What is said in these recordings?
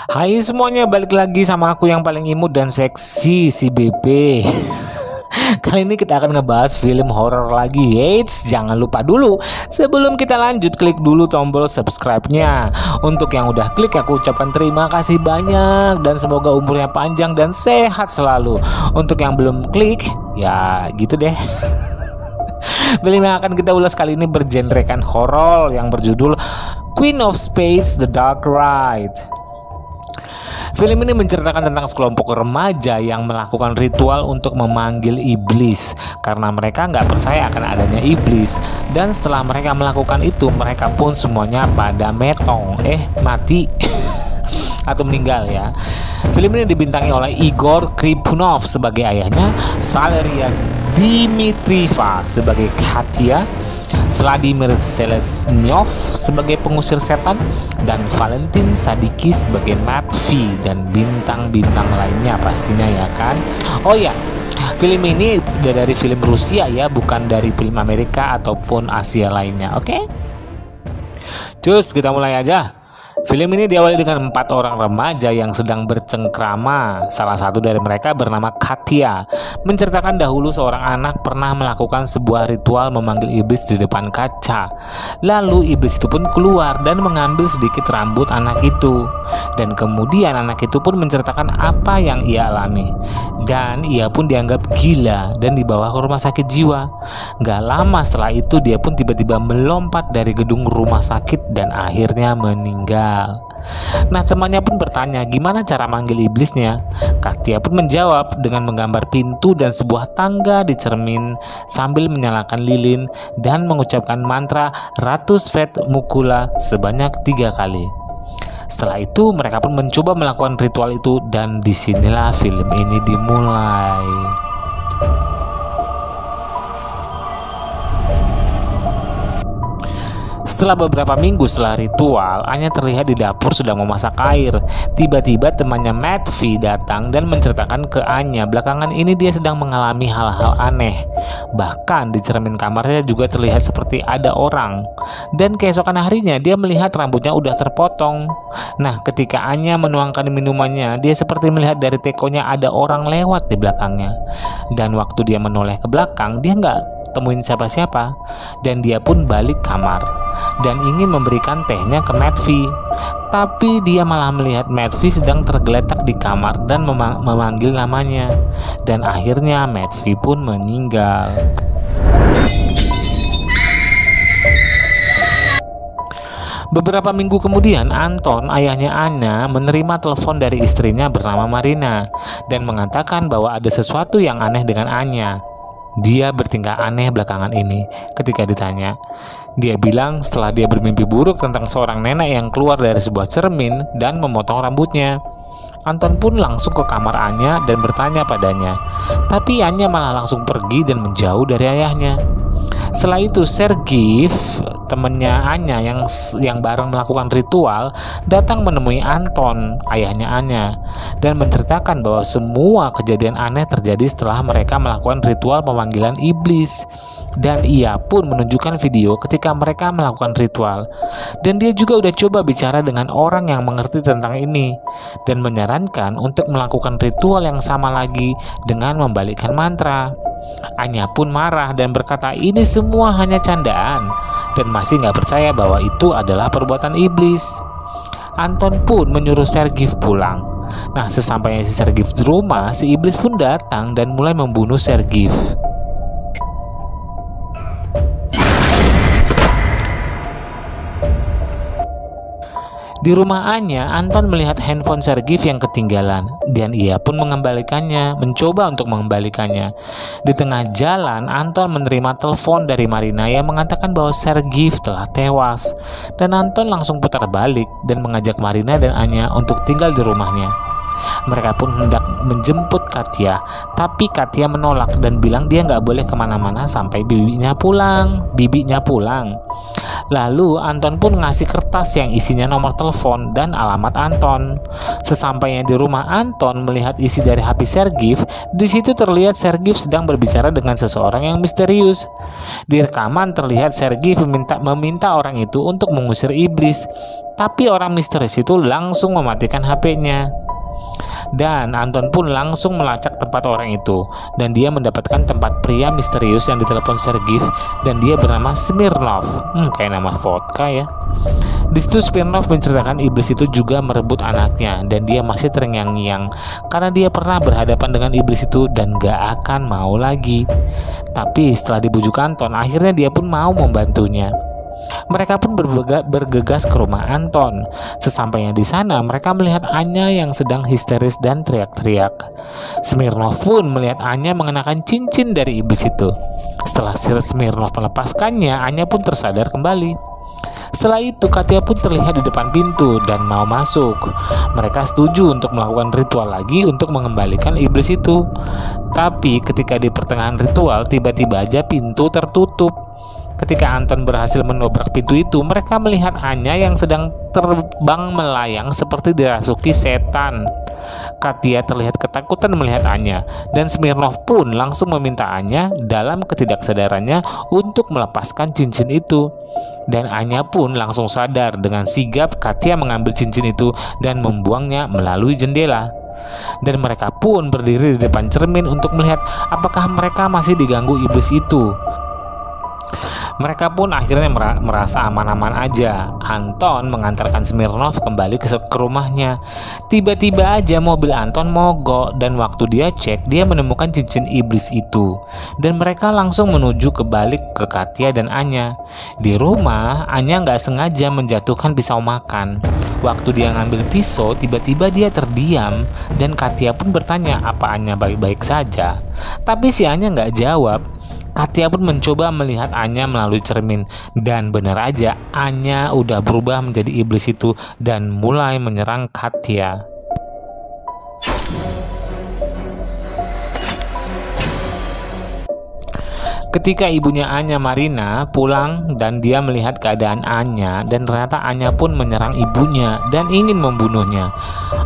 Hai semuanya, balik lagi sama aku yang paling imut dan seksi, si BP. Kali ini kita akan ngebahas film horor lagi. Eits, jangan lupa dulu, sebelum kita lanjut, klik dulu tombol subscribe-nya. Untuk yang udah klik, aku ucapkan terima kasih banyak dan semoga umurnya panjang dan sehat selalu. Untuk yang belum klik, ya gitu deh. Film yang akan kita ulas kali ini bergenrekan horor yang berjudul Queen of Spades: The Dark Ride. Film ini menceritakan tentang sekelompok remaja yang melakukan ritual untuk memanggil iblis karena mereka nggak percaya akan adanya iblis. Dan setelah mereka melakukan itu, mereka pun semuanya pada mati atau meninggal ya. Film ini dibintangi oleh Igor Kripunov sebagai ayahnya, Valeria Dimitrieva sebagai Katya, Vladimir Selesnyov sebagai pengusir setan, dan Valentin Sadikis sebagai Matvey, dan bintang-bintang lainnya pastinya ya kan. Oh ya, film ini udah dari film Rusia ya, bukan dari film Amerika ataupun Asia lainnya. Oke? Cus, kita mulai aja. Film ini diawali dengan 4 orang remaja yang sedang bercengkrama. Salah satu dari mereka bernama Katya, menceritakan dahulu seorang anak pernah melakukan sebuah ritual memanggil iblis di depan kaca. Lalu iblis itu pun keluar dan mengambil sedikit rambut anak itu. Dan kemudian anak itu pun menceritakan apa yang ia alami. Dan ia pun dianggap gila dan dibawa ke rumah sakit jiwa. Gak lama setelah itu dia pun tiba-tiba melompat dari gedung rumah sakit dan akhirnya meninggal. Nah, temannya pun bertanya gimana cara manggil iblisnya. Katya pun menjawab dengan menggambar pintu dan sebuah tangga di cermin sambil menyalakan lilin dan mengucapkan mantra Ratu Svet Mukula sebanyak 3 kali. Setelah itu mereka pun mencoba melakukan ritual itu dan disinilah film ini dimulai. Setelah beberapa minggu setelah ritual, Anya terlihat di dapur sedang memasak air. Tiba-tiba temannya Matvey datang dan menceritakan ke Anya belakangan ini dia sedang mengalami hal-hal aneh. Bahkan di cermin kamarnya juga terlihat seperti ada orang. Dan keesokan harinya dia melihat rambutnya udah terpotong. Nah, ketika Anya menuangkan minumannya, dia seperti melihat dari tekonya ada orang lewat di belakangnya. Dan waktu dia menoleh ke belakang, dia nggak temuin siapa-siapa, dan dia pun balik kamar dan ingin memberikan tehnya ke Matvey. Tapi dia malah melihat Matvey sedang tergeletak di kamar dan memanggil namanya. Dan akhirnya Matvey pun meninggal. Beberapa minggu kemudian, Anton, ayahnya Anya, menerima telepon dari istrinya bernama Marina dan mengatakan bahwa ada sesuatu yang aneh dengan Anya. Dia bertingkah aneh belakangan ini. Ketika ditanya, dia bilang setelah dia bermimpi buruk tentang seorang nenek yang keluar dari sebuah cermin dan memotong rambutnya. Anton pun langsung ke kamar Anya dan bertanya padanya. Tapi Anya malah langsung pergi dan menjauh dari ayahnya. Setelah itu Sergey, temannya Anya yang bareng melakukan ritual, datang menemui Anton, ayahnya Anya, dan menceritakan bahwa semua kejadian aneh terjadi setelah mereka melakukan ritual pemanggilan iblis. Dan ia pun menunjukkan video ketika mereka melakukan ritual. Dan dia juga udah coba bicara dengan orang yang mengerti tentang ini dan menyarankan untuk melakukan ritual yang sama lagi dengan membalikkan mantra. Anya pun marah dan berkata ini semua hanya candaan dan masih nggak percaya bahwa itu adalah perbuatan iblis. Anton pun menyuruh Sergey pulang. Nah, sesampainya si Sergey di rumah, si iblis pun datang dan mulai membunuh Sergey. Di rumah Anya, Anton melihat handphone Sergey yang ketinggalan dan ia pun mencoba untuk mengembalikannya. Di tengah jalan, Anton menerima telepon dari Marina yang mengatakan bahwa Sergey telah tewas. Dan Anton langsung putar balik dan mengajak Marina dan Anya untuk tinggal di rumahnya. Mereka pun hendak menjemput Katya, tapi Katya menolak dan bilang dia nggak boleh kemana-mana sampai bibinya pulang. Lalu Anton pun ngasih kertas yang isinya nomor telepon dan alamat Anton. Sesampainya di rumah, Anton melihat isi dari HP Sergey. Di situ terlihat Sergey sedang berbicara dengan seseorang yang misterius. Di rekaman terlihat Sergey meminta orang itu untuk mengusir iblis, tapi orang misterius itu langsung mematikan HP-nya. Dan Anton pun langsung melacak tempat orang itu, dan dia mendapatkan tempat pria misterius yang ditelepon Sergey, dan dia bernama Smirnov. Kayak nama vodka ya. Di situ Smirnov menceritakan iblis itu juga merebut anaknya, dan dia masih terngiang-ngiang karena dia pernah berhadapan dengan iblis itu dan gak akan mau lagi. Tapi setelah dibujuk Anton, akhirnya dia pun mau membantunya. Mereka pun bergegas ke rumah Anton. Sesampainya di sana, mereka melihat Anya yang sedang histeris dan teriak-teriak. Smirnov pun melihat Anya mengenakan cincin dari iblis itu. Setelah Smirnov melepaskannya, Anya pun tersadar kembali. Setelah itu Katya pun terlihat di depan pintu dan mau masuk. Mereka setuju untuk melakukan ritual lagi untuk mengembalikan iblis itu. Tapi ketika di pertengahan ritual, tiba-tiba aja pintu tertutup. Ketika Anton berhasil mendobrak pintu itu, mereka melihat Anya yang sedang terbang melayang seperti dirasuki setan. Katya terlihat ketakutan melihat Anya, dan Smirnov pun langsung meminta Anya dalam ketidaksadarannya untuk melepaskan cincin itu. Dan Anya pun langsung sadar. Dengan sigap Katya mengambil cincin itu dan membuangnya melalui jendela. Dan mereka pun berdiri di depan cermin untuk melihat apakah mereka masih diganggu iblis itu. Mereka pun akhirnya merasa aman-aman aja. Anton mengantarkan Smirnov kembali ke rumahnya. Tiba-tiba aja mobil Anton mogok, dan waktu dia cek, dia menemukan cincin iblis itu. Dan mereka langsung menuju kebalik ke Katya dan Anya. Di rumah, Anya nggak sengaja menjatuhkan pisau makan. Waktu dia ngambil pisau, tiba-tiba dia terdiam, dan Katya pun bertanya apa Anya baik-baik saja. Tapi si Anya nggak jawab. Katya pun mencoba melihat Anya melalui cermin, dan benar aja Anya udah berubah menjadi iblis itu dan mulai menyerang Katya. Ketika ibunya Anya, Marina, pulang dan dia melihat keadaan Anya, dan ternyata Anya pun menyerang ibunya dan ingin membunuhnya.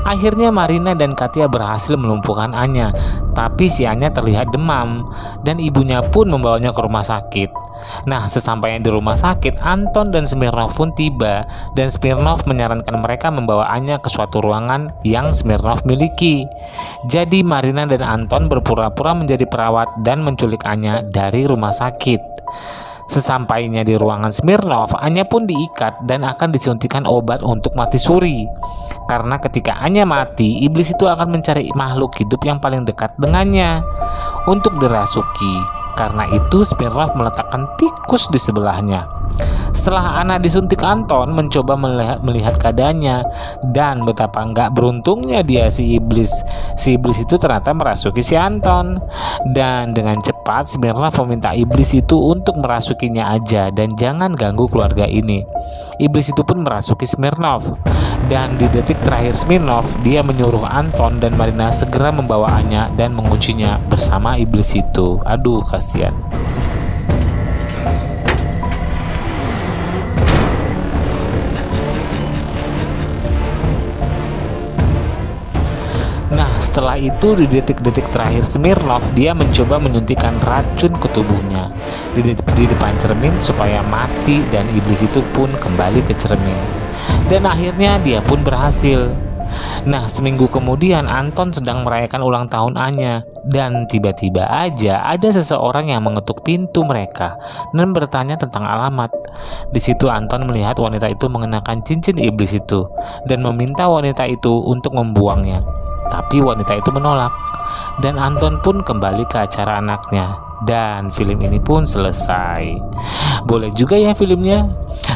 Akhirnya Marina dan Katya berhasil melumpuhkan Anya, tapi si Anya terlihat demam dan ibunya pun membawanya ke rumah sakit. Nah, sesampainya di rumah sakit, Anton dan Smirnov pun tiba, dan Smirnov menyarankan mereka membawa Anya ke suatu ruangan yang Smirnov miliki. Jadi Marina dan Anton berpura-pura menjadi perawat dan menculik Anya dari rumah sakit. Sesampainya di ruangan Smirnov, Anya pun diikat dan akan disuntikan obat untuk mati suri. Karena ketika Anya mati, iblis itu akan mencari makhluk hidup yang paling dekat dengannya untuk dirasuki. Karena itu Smirnov meletakkan tikus di sebelahnya. Setelah Ana disuntik, Anton mencoba melihat keadaannya, dan betapa nggak beruntungnya dia si iblis. Si iblis itu ternyata merasuki si Anton, dan dengan cepat Smirnov meminta iblis itu untuk merasukinya aja dan jangan ganggu keluarga ini. Iblis itu pun merasuki Smirnov, dan di detik terakhir Smirnov, dia menyuruh Anton dan Marina segera membawaannya dan menguncinya bersama iblis itu. Aduh, kasihan. Nah, setelah itu di detik-detik terakhir Smirnov, dia mencoba menyuntikkan racun ke tubuhnya di depan cermin supaya mati, dan iblis itu pun kembali ke cermin. Dan akhirnya dia pun berhasil. Nah, seminggu kemudian Anton sedang merayakan ulang tahun Anya, dan tiba-tiba aja ada seseorang yang mengetuk pintu mereka dan bertanya tentang alamat. Di situ Anton melihat wanita itu mengenakan cincin iblis itu dan meminta wanita itu untuk membuangnya. Tapi wanita itu menolak, dan Anton pun kembali ke acara anaknya. Dan film ini pun selesai. Boleh juga ya filmnya.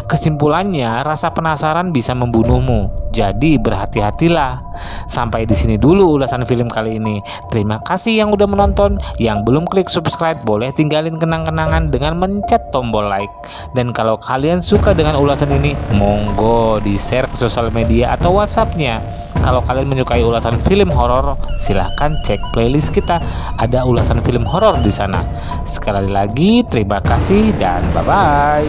Kesimpulannya, rasa penasaran bisa membunuhmu. Jadi berhati-hatilah. Sampai di sini dulu ulasan film kali ini. Terima kasih yang udah menonton. Yang belum klik subscribe, boleh tinggalin kenang-kenangan dengan mencet tombol like. Dan kalau kalian suka dengan ulasan ini, monggo di-share ke sosial media atau WhatsApp-nya. Kalau kalian menyukai ulasan film horor, silahkan cek playlist kita. Ada ulasan film horor di sana. Sekali lagi terima kasih dan bye-bye.